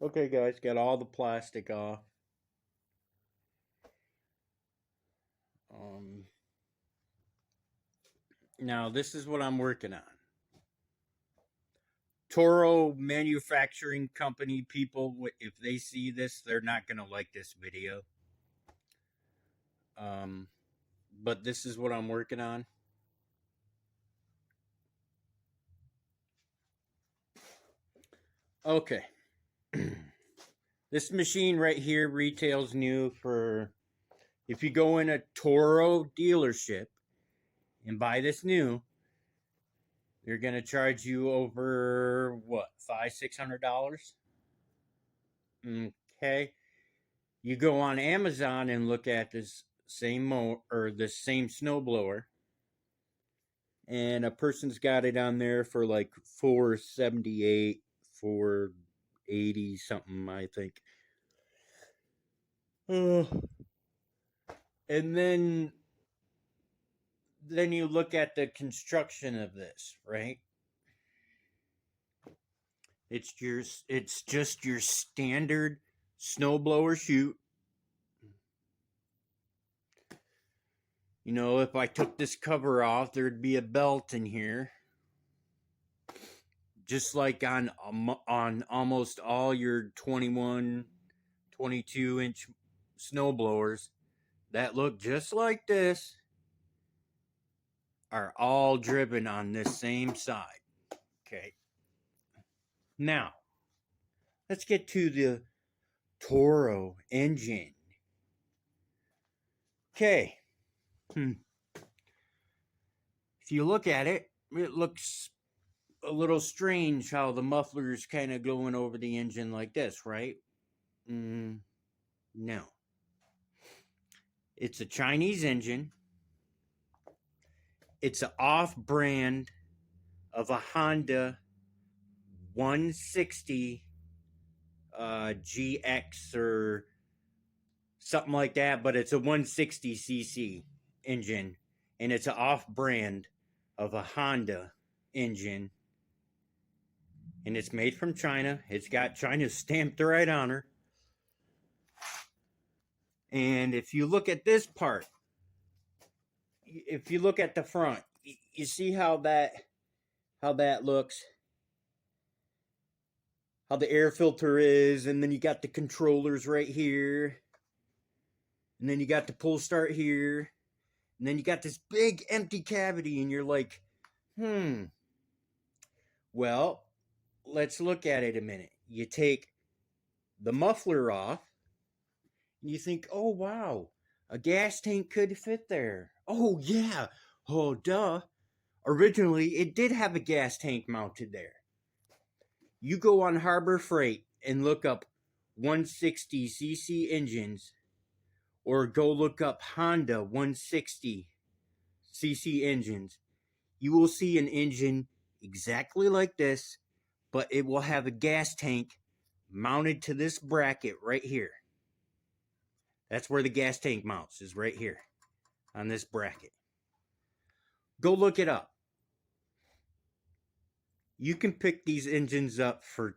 Okay, guys, got all the plastic off. Um, Now this is what I'm working on. Toro Manufacturing Company people, if they see this, they're not gonna like this video. Um, but this is what I'm working on. Okay. This machine right here retails new for, if you go in a Toro dealership and buy this new, they're gonna charge you over what, $500-$600. Okay. You go on Amazon and look at this same or the same snowblower, and a person's got it on there for like 478, 480 something, I think. Uh, and then you look at the construction of this, right? It's just your standard snowblower chute. You know, if I took this cover off, there'd be a belt in here, just like on almost all your 21, 22-inch snowblowers that look just like this are all driven on this same side. Okay. Now, let's get to the Toro engine. Okay. If you look at it, it looks a little strange how the muffler's kind of going over the engine like this, right? No. It's a Chinese engine. It's an off-brand of a Honda 160 GX or something like that, but it's a 160cc engine, and it's an off-brand of a Honda engine, and it's made from China. It's got China stamped right on her. And if you look at this part, if you look at the front, you see how that looks, how the air filter is, and then you got the controllers right here, and then you got the pull start here, and then you got this big empty cavity, and you're like, well, let's look at it a minute. You take the muffler off, and you think, oh wow, a gas tank could fit there. Oh yeah, oh duh. Originally, it did have a gas tank mounted there. You go on Harbor Freight and look up 160cc engines, or go look up Honda 160cc engines. You will see an engine exactly like this, but it will have a gas tank mounted to this bracket right here. That's where the gas tank mounts, is right here on this bracket. Go look it up. You can pick these engines up for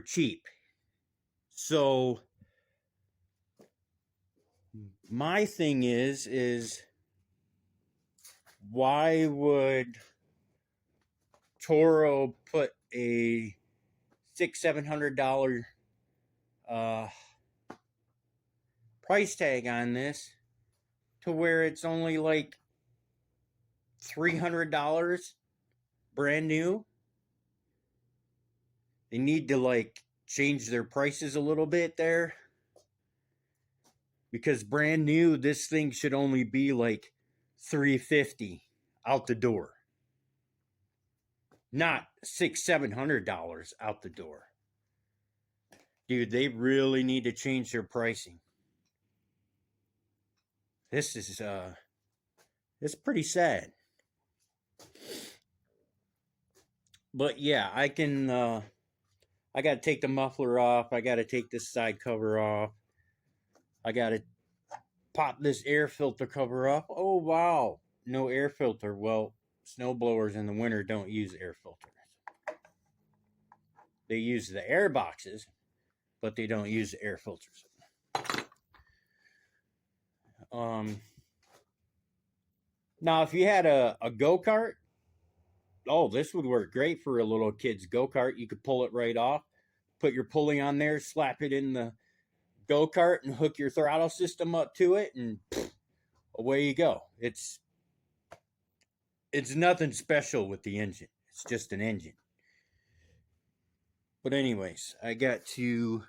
cheap. So my thing is why would Toro put a $600-$700 price tag on this to where it's only like $300 brand new? They need to like change their prices a little bit there, because brand new, this thing should only be like $350 out the door, not $600-$700 out the door. Dude, they really need to change their pricing. This is it's pretty sad. But yeah, I got to take the muffler off. I got to take this side cover off. I got to pop this air filter cover off. Oh, wow. No air filter. Well, snowblowers in the winter don't use air filters. They use the air boxes, but they don't use the air filters. Now, if you had a go-kart, oh, this would work great for a little kid's go-kart. You could pull it right off, put your pulley on there, slap it in the go-kart, and hook your throttle system up to it, and away you go. It's nothing special with the engine. It's just an engine. But anyways, I got to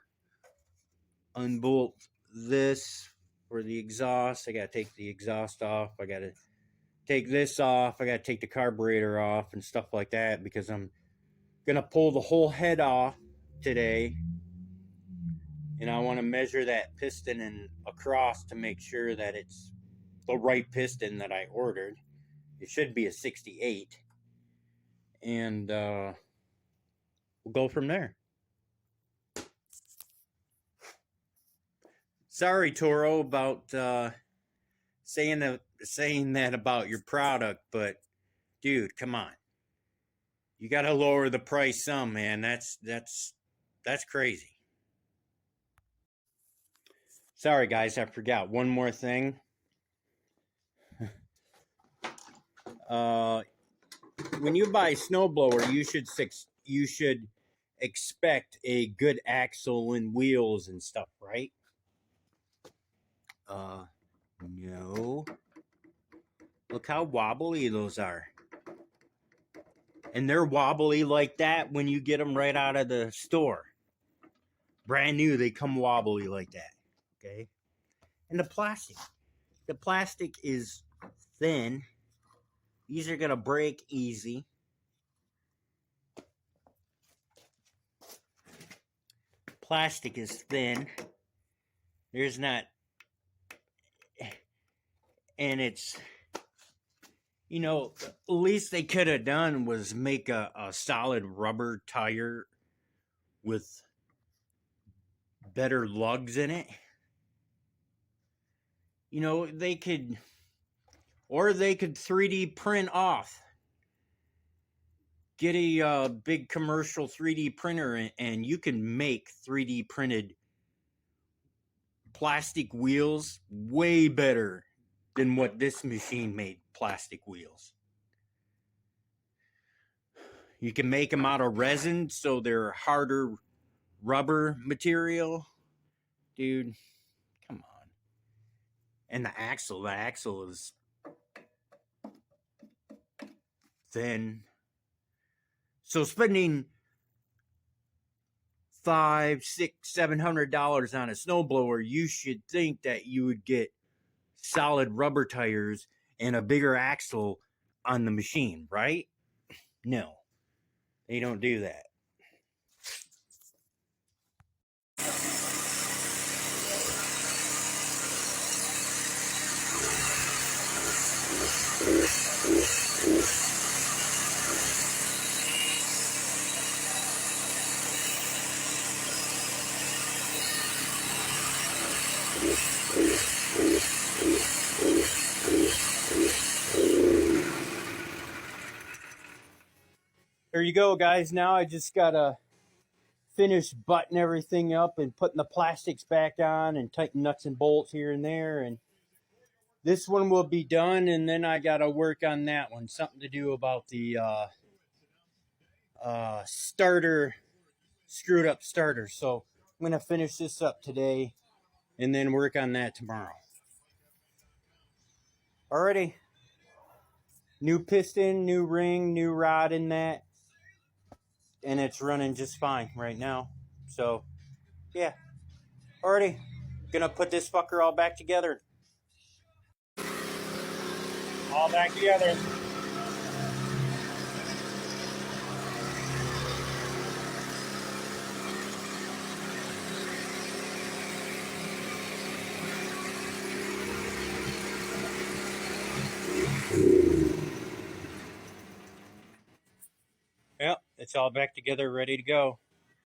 unbolt this for the exhaust. I got to take the exhaust off. I got to take this off. I got to take the carburetor off and stuff like that, because I'm going to pull the whole head off today. And I want to measure that piston and across to make sure that it's the right piston that I ordered. It should be a 68. And we'll go from there. Sorry, Toro, about saying that about your product, but dude, come on. You got to lower the price some, man. That's crazy. Sorry, guys, I forgot one more thing. When you buy a snowblower, you should expect a good axle and wheels and stuff, right? No. Look how wobbly those are. And they're wobbly like that when you get them right out of the store. Brand new, they come wobbly like that. Okay? And the plastic is thin. These are going to break easy. Plastic is thin. There's not... And it's... You know, the least they could have done was make a solid rubber tire with better lugs in it. You know, they could 3D print off. Get a big commercial 3D printer and you can make 3D printed plastic wheels way better than what this machine made plastic wheels. You can make them out of resin, so they're harder rubber material. Dude, come on. And the axle is thin. So spending $500, $600, $700 on a snowblower, you should think that you would get solid rubber tires and a bigger axle on the machine, right? No, they don't do that. There you go, guys. Now I just gotta finish buttoning everything up and putting the plastics back on and tighten nuts and bolts here and there, and this one will be done. And then I gotta work on that one. Something to do about the starter, screwed up starter. So I'm gonna finish this up today and then work on that tomorrow. Alrighty. New piston, new ring, new rod in that. And it's running just fine right now. So, yeah. Alrighty. Gonna put this fucker all back together. All back together. Yep, it's all back together, ready to go.